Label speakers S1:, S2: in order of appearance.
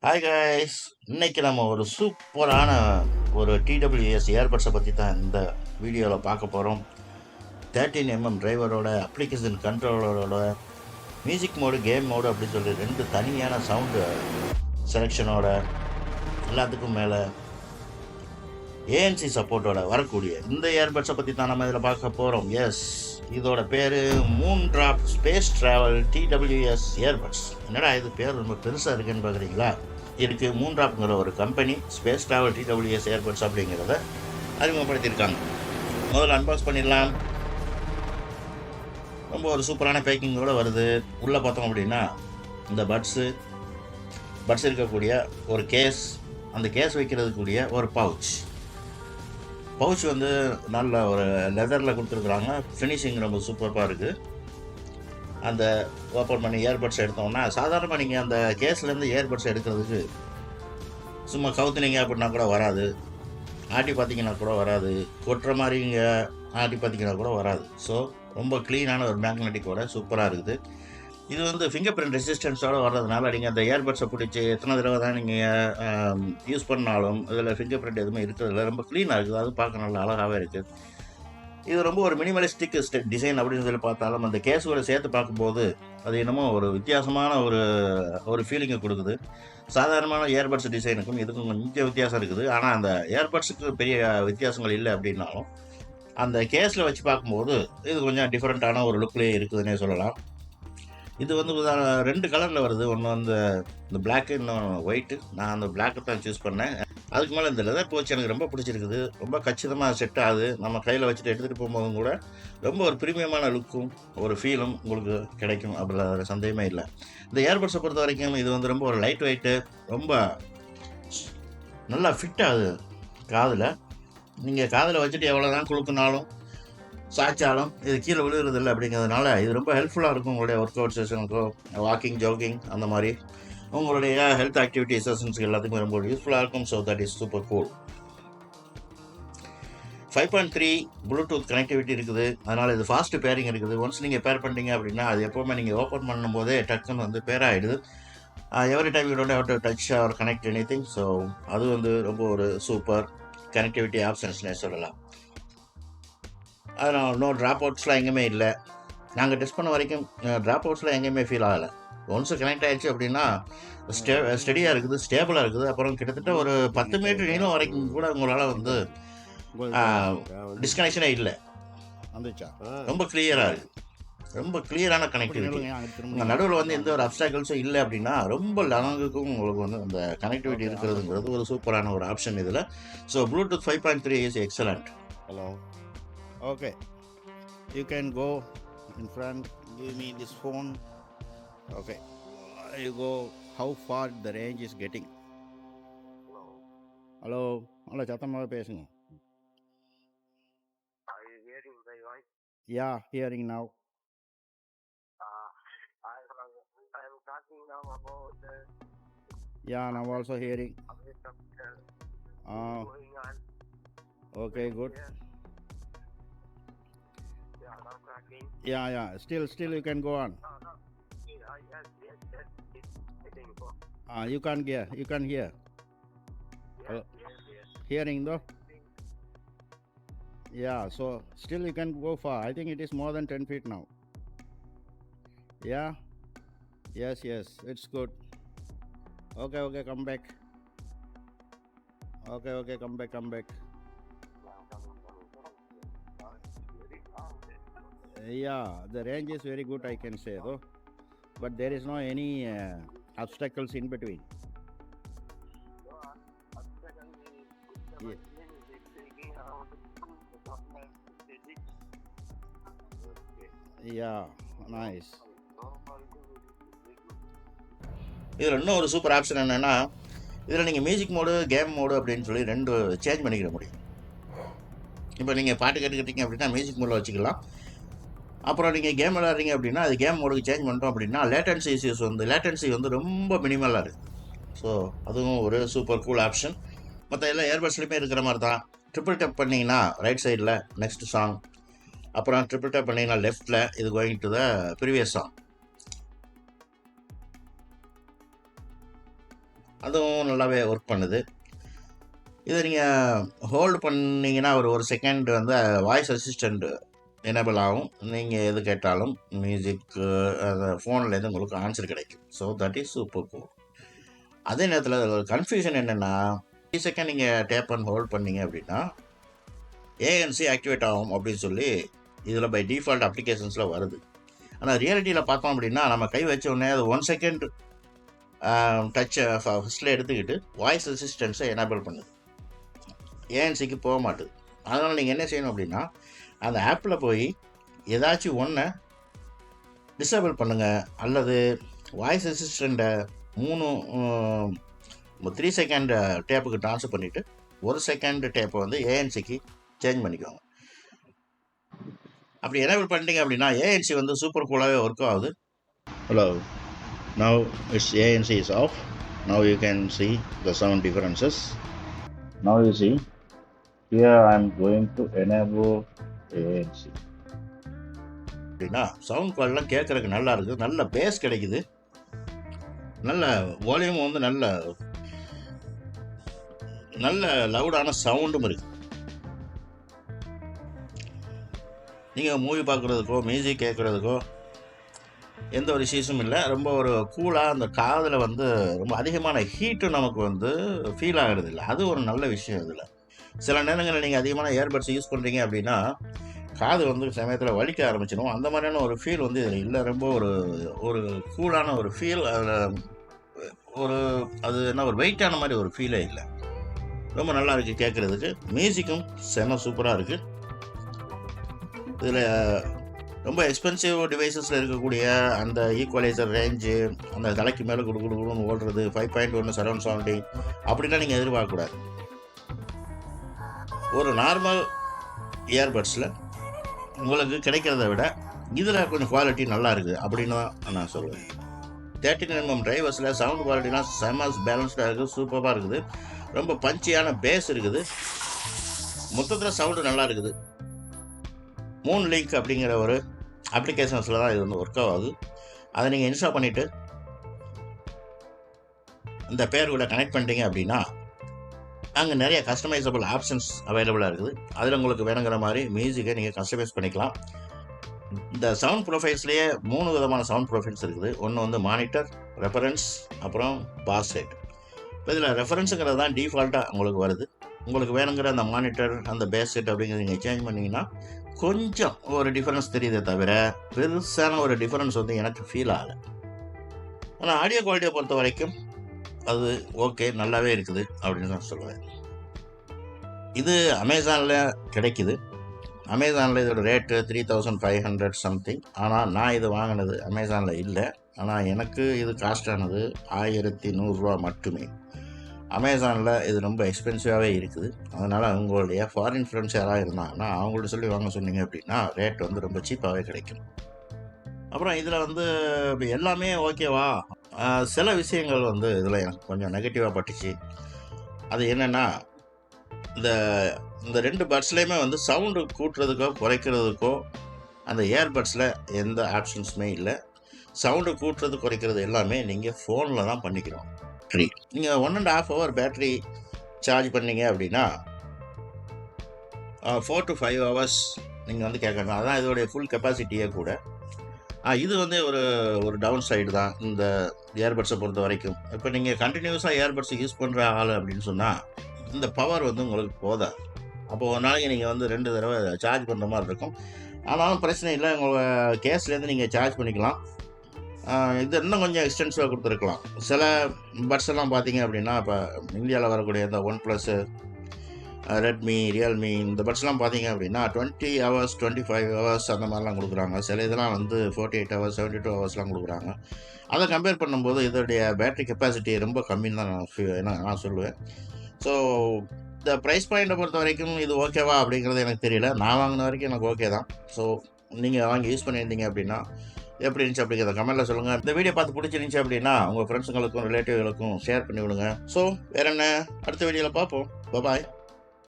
S1: Hi guys, இன்னைக்கு நம்ம ஒரு சூப்பரான ஒரு டிடபிள்யூஎஸ் இயர்பட்ஸை பற்றி தான் இந்த வீடியோவில் பார்க்க போகிறோம். 13mm டிரைவரோட அப்ளிகேஷன் கண்ட்ரோலரோட மியூசிக் மோடு, கேம் மோடு அப்படின்னு சொல்லி ரெண்டு தனியான சவுண்டு செலெக்ஷனோட எல்லாத்துக்கும் மேலே ஏஎன்சி சப்போர்ட்டோட வரக்கூடிய இந்த இயர்பட்ஸை பற்றி தான் நம்ம இதில் பார்க்க போகிறோம். எஸ், இதோட பேர் Moon drop space travel TWS earbuds. என்னடா இது பேர் ரொம்ப பெருசாக இருக்குன்னு பார்க்குறீங்களா? இதுக்கு மூன் டிராப்ங்கிற ஒரு company space travel TWS earbuds அப்படிங்கிறத அறிமுகப்படுத்தியிருக்காங்க. முதல்ல அன்பாக்ஸ் பண்ணிடலாம். ரொம்ப ஒரு சூப்பரான பேக்கிங்கோடு வருது. உள்ளே பார்த்தோம் அப்படின்னா இந்த பட்ஸ் இருக்கக்கூடிய ஒரு கேஸ், அந்த கேஸ் வைக்கிறதுக்கூடிய ஒரு பவுச் வந்து நல்ல ஒரு லெதரில் கொடுத்துருக்குறாங்க. ஃபினிஷிங் ரொம்ப சூப்பராக இருக்குது. அந்த ஓப்பன் பண்ணி இயர்பட்ஸ் எடுத்தோம்னா, சாதாரணமாக நீங்கள் அந்த கேஸ்லேருந்து இயர்பட்ஸ் எடுக்கிறதுக்கு சும்மா கவுத்துனீங்க அப்படின்னா கூட வராது, ஆட்டி பார்த்தீங்கன்னா கூட வராது, கொட்டுற மாதிரி இங்கே ஆட்டி பார்த்தீங்கன்னா கூட வராது. ஸோ ரொம்ப க்ளீனான ஒரு மேக்னெட்டிக்கோட சூப்பராக இருக்குது. இது வந்து ஃபிங்கர் பிரிண்ட் ரெசிஸ்டன்ஸோடு வர்றதுனால நீங்கள் அந்த இயர்பட்ஸை பிடிச்சி எத்தனை தடவை தான் நீங்கள் யூஸ் பண்ணாலும் இதில் ஃபிங்கர் பிரிண்ட் எதுவுமே இருக்கிறதில்ல. ரொம்ப க்ளீனாக இருக்குது. அது பார்க்க நல்லா அழகாகவே இருக்குது. இது ரொம்ப ஒரு மினிமலிஸ்டிக் டிசைன் அப்படின்னு சொல்லி பார்த்தாலும் அந்த கேஸோட சேர்த்து பார்க்கும்போது அது என்னமோ ஒரு வித்தியாசமான ஒரு ஃபீலிங்கை கொடுக்குது. சாதாரணமான இயர்பட்ஸ் டிசைனுக்கும் இதுக்கும் கொஞ்சம் வித்தியாசம் இருக்குது. ஆனால் அந்த இயர்பட்ஸுக்கு பெரிய வித்தியாசங்கள் இல்லை அப்படின்னாலும் அந்த கேஸில் வச்சு பார்க்கும்போது இது கொஞ்சம் டிஃப்ரெண்ட்டான ஒரு லுக்லேயே இருக்குதுன்னே சொல்லலாம். இது வந்து ரெண்டு கலரில் வருது. ஒன்று வந்து இந்த பிளாக்கு, இன்னொன்று ஒயிட்டு. நான் அந்த பிளாக்கை தான் சூஸ் பண்ணேன். அதுக்கு மேலே இந்த லெதர் போச்சு எனக்கு ரொம்ப பிடிச்சிருக்குது. ரொம்ப கச்சிதமாக செட் ஆகுது. நம்ம கையில் வச்சுட்டு எடுத்துகிட்டு போகும்போதும் கூட ரொம்ப ஒரு ப்ரீமியமான லுக்கும் ஒரு ஃபீலும் உங்களுக்கு கிடைக்கும். அப்படி சந்தேகமே இல்லை. இந்த இயர்பட்ஸை பொறுத்த வரைக்கும் இது வந்து ரொம்ப ஒரு லைட் வெயிட்டு, ரொம்ப நல்லா ஃபிட் ஆகுது காதில். நீங்கள் காதில் வச்சுட்டு எவ்வளோ தான் குழுக்குனாலும் சாய்ச்சாலும் இது கீழே விழுகிறதில்லை. அப்படிங்கிறதுனால இது ரொம்ப ஹெல்ப்ஃபுல்லாக இருக்கும் உங்களுடைய ஒர்க் அவுட் செஷனுக்கோ, வாக்கிங், ஜாகிங், அந்த மாதிரி உங்களுடைய ஹெல்த் ஆக்டிவிட்டி செஷன்ஸுக்கு எல்லாத்துக்கும் ரொம்ப யூஸ்ஃபுல்லாக இருக்கும். So that is super cool. 5.3 Bluetooth connectivity இருக்குது. அதனால் இது ஃபாஸ்ட் பேரிங் இருக்குது. ஒன்ஸ் நீங்கள் பேர் பண்ணிட்டீங்க அப்படின்னா அது எப்போவுமே நீங்கள் ஓப்பன் பண்ணும்போதே டக்குன்னு வந்து பேர் ஆகிடுது. Every time you don't have to touch R connect any thing. So அது வந்து ரொம்ப ஒரு சூப்பர் கனெக்டிவிட்டி ஆப்ஷன்ஸ்னே சொல்லலாம். அதனால் நோ ட்ராப் அவுட்ஸ்லாம் எங்கேயுமே இல்லை. நாங்கள் டெஸ்ட் பண்ண வரைக்கும் ட்ராப் அவுட்ஸ்லாம் எங்கேயுமே ஃபீல் ஆகலை. ஒன்ஸ் கனெக்ட் ஆகிடுச்சு அப்படின்னா ஸ்டெடியாக இருக்குது, ஸ்டேபிளாக இருக்குது. அப்புறம் கிட்டத்தட்ட ஒரு 10 மீட்டர் நீளம் வரைக்கும் கூட உங்களால் வந்து டிஸ்கனெக்ஷனே இல்லை. ரொம்ப கிளியராக இருக்குது. ரொம்ப கிளியரான கனெக்டிவிட்டி. உங்கள் நடுவில் வந்து எந்த ஒரு அப்டாக்கிள்ஸும் இல்லை அப்படின்னா ரொம்ப லாங்குக்கும் உங்களுக்கு வந்து அந்த கனெக்டிவிட்டி இருக்கிறதுங்கிறது ஒரு சூப்பரான ஒரு ஆப்ஷன் இதில். So Bluetooth 5.3 is excellent.
S2: Hello. Okay. You can go in front. Give me this phone. Okay. You go. How far the range is getting? Hello. Hello. சத்தமாக பேசுங்க.
S3: Are you hearing my voice?
S2: Yeah, hearing now.
S3: I'm talking now about the
S2: Yeah, now also hearing.
S3: going on.
S2: Okay, good.
S3: Yeah, now cracking.
S2: Yeah. Still you can go on.
S3: No. Yes. It's getting go.
S2: You can't hear. You can hear. Hello.
S3: Yes.
S2: Hearing though. Yeah, so still you can go far. I think it is more than 10 feet now. Yeah. Yes. It's good. Okay, come back. Okay, come back. Yeah, the range is very good, I can say though. But there is no any obstacles in between. Yeah, nice.
S1: இதில் இன்னும் ஒரு super option என்னென்னா, இதில் நீங்கள் music mode, game mode அப்படின்னு சொல்லி ரெண்டு change பண்ணிக்கிற முடியும். இப்போ நீங்கள் பாட்டு கேட்டுக்கிட்டீங்க அப்படின்னா மியூசிக் மோடில் வச்சுக்கலாம். அப்புறம் நீங்கள் கேம் விளையாடுறீங்க அப்படின்னா அது கேம் மோடுக்கு சேஞ்ச் பண்ணிட்டோம் அப்படின்னா லேட்டன்சி வந்து ரொம்ப மினிமலாக இருக்குது. ஸோ அதுவும் ஒரு சூப்பர் கூல் ஆப்ஷன். மற்ற எல்லா இயர்பட்ஸ்லையுமே இருக்கிற மாதிரி தான். ட்ரிபிள் டேப் பண்ணிங்கன்னா ரைட் சைடில் நெக்ஸ்ட் சாங், அப்புறம் ட்ரிபிள் டேப் பண்ணிங்கன்னா லெஃப்டில் இது going to the previous song. அதுவும் நல்லாவே ஒர்க் பண்ணுது. இதை நீங்கள் ஹோல்டு பண்ணிங்கன்னா ஒரு செகண்ட் வந்து வாய்ஸ் அசிஸ்டண்ட் எனேபிள் ஆகும். நீங்கள் எது கேட்டாலும் மியூசிக் அந்த ஃபோன்லேருந்து உங்களுக்கு ஆன்சர் கிடைக்கும். So that is super cool. அதே நேரத்தில் அதில் ஒரு கன்ஃபியூஷன் என்னென்னா, 3 செகண்ட் நீங்கள் டேப் அண்ட் ஹோல்ட் பண்ணீங்க அப்படின்னா ஏஎன்சி ஆக்டிவேட் ஆகும் அப்படின்னு சொல்லி இதில் பை டிஃபால்ட் அப்ளிகேஷன்ஸில் வருது. ஆனால் ரியாலிட்டியில் பார்த்தோம் அப்படின்னா நம்ம கை வச்ச உடனே அது 1 செகண்ட் டச்சை ஃபஸ்ட்டில் எடுத்துக்கிட்டு வாய்ஸ் அசிஸ்டன்ஸை எனேபிள் பண்ணுது, ஏஎன்சிக்கு போக மாட்டுது. அதனால் நீங்கள் என்ன செய்யணும் அப்படின்னா அந்த ஆப்பில் போய் ஏதாச்சும் ஒன்றை டிசேபிள் பண்ணுங்கள், அல்லது வாய்ஸ் அசிஸ்டண்ட்டை 3 செகண்ட் டேப்புக்கு ட்ரான்ஸ்ஃபர் பண்ணிவிட்டு 1 செகண்ட் டேப்பை வந்து ஏஎன்சிக்கு சேஞ்ச் பண்ணிக்கோங்க. அப்படி எனேபிள் பண்ணிட்டீங்க அப்படின்னா ஏஎன்சி வந்து சூப்பர் கூலாகவே ஒர்க் ஆகுது. Hello, now it's ANC is off. Now you can see the sound differences. Now you see here I am going to enable ANC. அப்படின்னா சவுண்ட் குவாலிட்டிலாம் கேட்குறதுக்கு நல்லா இருக்குது, நல்ல பேஸ் கிடைக்குது, நல்ல வால்யூம் வந்து நல்ல லவுடான சவுண்டும் இருக்குது. நீங்கள் மூவி பார்க்குறதுக்கோ மியூசிக் கேட்குறதுக்கோ எந்த ஒரு இஷ்யூஸும் இல்லை. ரொம்ப ஒரு கூலாக அந்த காதில் வந்து ரொம்ப அதிகமான ஹீட்டும் நமக்கு வந்து ஃபீல் ஆகிறது இல்லை. அது ஒரு நல்ல விஷயம். இதில் சில நேரங்களில் நீங்கள் அதிகமான இயர்பட்ஸ் யூஸ் பண்ணுறீங்க அப்படின்னா காது வந்து சமயத்தில் வலிக்க ஆரம்பிச்சிடும். அந்த மாதிரியான ஒரு ஃபீல் வந்து இதில் இல்லை. ரொம்ப ஒரு கூலான ஒரு ஃபீல், அதில் அது என்ன ஒரு வெயிட்டான மாதிரி ஒரு ஃபீலே இல்லை. ரொம்ப நல்லா இருக்குது கேட்குறதுக்கு. மியூசிக்கும் செம சூப்பராக இருக்குது. இதில் ரொம்ப எக்ஸ்பென்சிவ் டிவைசஸில் இருக்கக்கூடிய அந்த ஈக்குவலைசர் ரேஞ்சு, அந்த தலைக்கு மேலே கொடுக்கணும்னு ஓடுறது, 5.1 சரௌண்ட் சவுண்டிங் அப்படிலாம் நீங்கள் எதிர்பார்க்கக்கூடாது. ஒரு நார்மல் இயர்பட்ஸில் உங்களுக்கு கிடைக்கிறத விட இதில் கொஞ்சம் குவாலிட்டி நல்லா இருக்குது அப்படின்னு தான் நான் சொல்லுவேன். 13mm டிரைவர்ஸில் சவுண்ட் குவாலிட்டிலாம் செம பேலன்ஸ்டாக இருக்குது, சூப்பராக இருக்குது. ரொம்ப பஞ்சியான பேஸ் இருக்குது. மொத்தத்தில் சவுண்டு நல்லா இருக்குது. மூன்லிங்க் அப்படிங்கிற ஒரு அப்ளிகேஷன்ஸில் தான் இது வந்து ஒர்க் ஆகுது. அதை நீங்கள் இன்ஸ்டால் பண்ணிவிட்டு இந்த பேர் கூட கனெக்ட் பண்ணிட்டீங்க அப்படின்னா அங்கே நிறைய கஸ்டமைசபிள் ஆப்ஷன்ஸ் அவைலபிளாக இருக்குது. அதில் உங்களுக்கு வேணுங்கிற மாதிரி மியூசிக்கை நீங்கள் கஸ்டமைஸ் பண்ணிக்கலாம். இந்த சவுண்ட் ப்ரொஃபைல்ஸ்லேயே 3 விதமான சவுண்ட் ப்ரொஃபைல்ஸ் இருக்குது. ஒன்று வந்து மானிட்டர், ரெஃபரன்ஸ், அப்புறம் பாஸ் ரேட். இப்போ இதில் ரெஃபரன்ஸுங்கிறது தான் டிஃபால்ட்டாக உங்களுக்கு வருது. உங்களுக்கு வேணுங்கிற அந்த மானிட்டர், அந்த பேஸ் செட் அப்படிங்கிறது நீங்கள் சேஞ்ச் பண்ணிங்கன்னா கொஞ்சம் ஒரு டிஃபரன்ஸ் தெரியுதே தவிர பெருசான ஒரு டிஃபரன்ஸ் வந்து எனக்கு ஃபீல் ஆகலை. ஆனால் ஆடியோ குவாலிட்டியை பொறுத்த வரைக்கும் அது ஓகே, நல்லாவே இருக்குது அப்படின்னு தான் சொல்லுவேன். இது அமேசானில் கிடைக்குது. அமேசானில் இதோட ரேட்டு 3500 சம்திங். ஆனால் நான் இது வாங்கினது அமேசானில் இல்லை. ஆனால் எனக்கு இது காஸ்டானது 1100 ரூபா மட்டுமே. அமேசானில் இது ரொம்ப எக்ஸ்பென்சிவாகவே இருக்குது. அதனால் உங்களுடைய ஃபாரின் ஃப்ரெண்ட்ஸ் யாராவது இருந்தாங்கன்னா அவங்கள்ட்ட சொல்லி வாங்க சொன்னீங்க அப்படின்னா ரேட் வந்து ரொம்ப சீப்பாகவே கிடைக்கும். அப்புறம் இதில் வந்து எல்லாமே ஓகேவா, சில விஷயங்கள் வந்து இதில் எனக்கு கொஞ்சம் நெகட்டிவாக பட்டுச்சு. அது என்னென்னா, இந்த 2 பட்ஸ்லேயுமே வந்து சவுண்டு கூட்டுறதுக்கோ குறைக்கிறதுக்கோ அந்த இயர்பட்ஸில் எந்த ஆப்ஷன்ஸுமே இல்லை. சவுண்டு கூட்டுறது குறைக்கிறது எல்லாமே நீங்கள் ஃபோனில் தான் பண்ணிக்கிறோம். ஃப்ரீ. நீங்கள் 1.5 hour பேட்டரி சார்ஜ் பண்ணீங்க அப்படின்னா 4 to 5 hours நீங்கள் வந்து கேட்கணும். அதான் இதோடைய ஃபுல் கெப்பாசிட்டியே கூட. இது வந்து ஒரு டவுன் சைடு தான் இந்த இயர்பட்ஸை பொறுத்த வரைக்கும். இப்போ நீங்கள் கண்டினியூஸாக இயர்பட்ஸ் யூஸ் பண்ணுற ஆள் அப்படின்னு சொன்னால் இந்த பவர் வந்து உங்களுக்கு போதாது. அப்போது ஒரு நாளைக்கு நீங்கள் வந்து 2 தடவை சார்ஜ் பண்ணுற மாதிரி இருக்கும். ஆனாலும் பிரச்சனை இல்லை, உங்கள் கேஸ்லேருந்து நீங்கள் சார்ஜ் பண்ணிக்கலாம். இது இன்னும் கொஞ்சம் எக்ஸ்டென்சிவாக கொடுத்துருக்கலாம். சில பட்ஸ் எல்லாம் பார்த்தீங்க அப்படின்னா இப்போ இந்தியாவில் வரக்கூடிய இந்த OnePlus, ரெட்மி, ரியல்மி இந்த பட்ஸ்லாம் பார்த்தீங்க அப்படின்னா 20 hours 25 hours அந்த மாதிரிலாம் கொடுக்குறாங்க. சில இதெல்லாம் வந்து 48 hours 72 hours கொடுக்குறாங்க. அதை கம்பேர் பண்ணும்போது இதோடைய பேட்டரி கெப்பாசிட்டி ரொம்ப கம்மின்னு தான் நான் சொல்லுவேன். ஸோ இந்த ப்ரைஸ் பாயிண்ட்டை பொறுத்த வரைக்கும் இது ஓகேவா அப்படிங்கிறது எனக்கு தெரியல. நான் வாங்கின வரைக்கும் எனக்கு ஓகே தான். ஸோ நீங்கள் வாங்கி யூஸ் பண்ணியிருந்தீங்க அப்படின்னா எப்படி இருந்துச்சு அப்படிங்கிறத கமெண்ட்டில் சொல்லுங்கள். இந்த வீடியோ பார்த்து பிடிச்சிருந்துச்சி அப்படின்னா உங்கள் ஃப்ரெண்ட்ஸுங்களுக்கும் ரிலேட்டிவ்களுக்கும் ஷேர் பண்ணி விடுங்க. ஸோ வேறு என்ன, அடுத்த வீடியோவில் பார்ப்போம். பாய்.